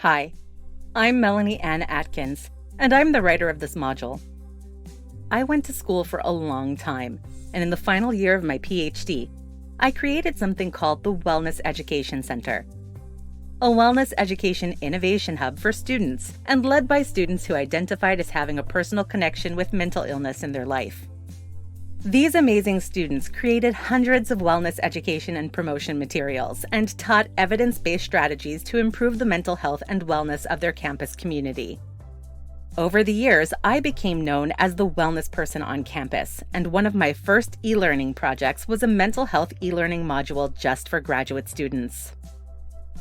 Hi, I'm Melanie Ann Atkins, and I'm the writer of this module. I went to school for a long time, and in the final year of my PhD, I created something called the Wellness Education Center, a wellness education innovation hub for students and led by students who identified as having a personal connection with mental illness in their life. These amazing students created hundreds of wellness education and promotion materials and taught evidence-based strategies to improve the mental health and wellness of their campus community. Over the years, I became known as the wellness person on campus, and one of my first e-learning projects was a mental health e-learning module just for graduate students.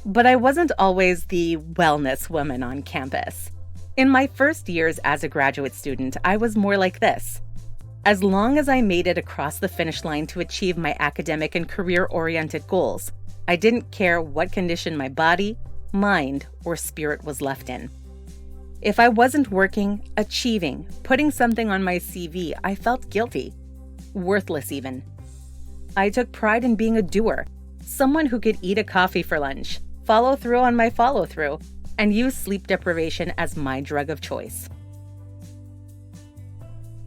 But I wasn't always the wellness woman on campus. In my first years as a graduate student, I was more like this. As long as I made it across the finish line to achieve my academic and career-oriented goals, I didn't care what condition my body, mind, or spirit was left in. If I wasn't working, achieving, putting something on my CV, I felt guilty, worthless even. I took pride in being a doer, someone who could eat a coffee for lunch, follow through on my follow-through, and use sleep deprivation as my drug of choice.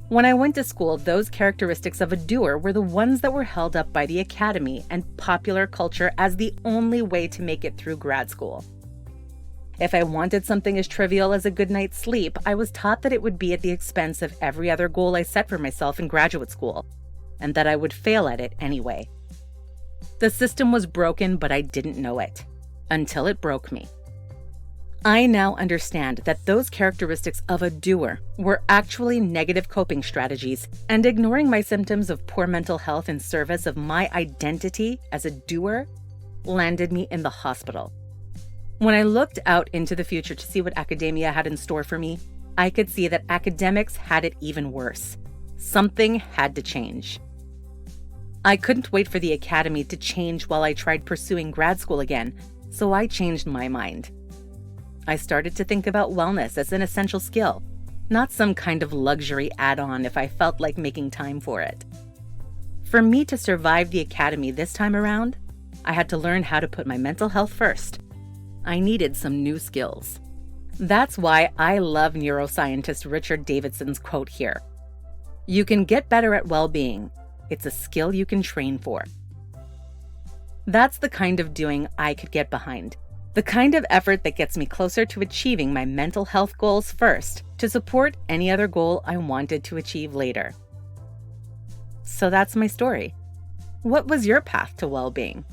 When I went to school, those characteristics of a doer were the ones that were held up by the academy and popular culture as the only way to make it through grad school. If I wanted something as trivial as a good night's sleep, I was taught that it would be at the expense of every other goal I set for myself in graduate school, and that I would fail at it anyway. The system was broken, but I didn't know it, until it broke me. I now understand that those characteristics of a doer were actually negative coping strategies, and ignoring my symptoms of poor mental health in service of my identity as a doer landed me in the hospital. When I looked out into the future to see what academia had in store for me, I could see that academics had it even worse. Something had to change. I couldn't wait for the academy to change while I tried pursuing grad school again, so I changed my mind. I started to think about wellness as an essential skill, not some kind of luxury add-on if I felt like making time for it. For me to survive the academy this time around, I had to learn how to put my mental health first. I needed some new skills. That's why I love neuroscientist Richard Davidson's quote here. "You can get better at well-being. It's a skill you can train for." That's the kind of doing I could get behind. The kind of effort that gets me closer to achieving my mental health goals first to support any other goal I wanted to achieve later. So that's my story. What was your path to well-being?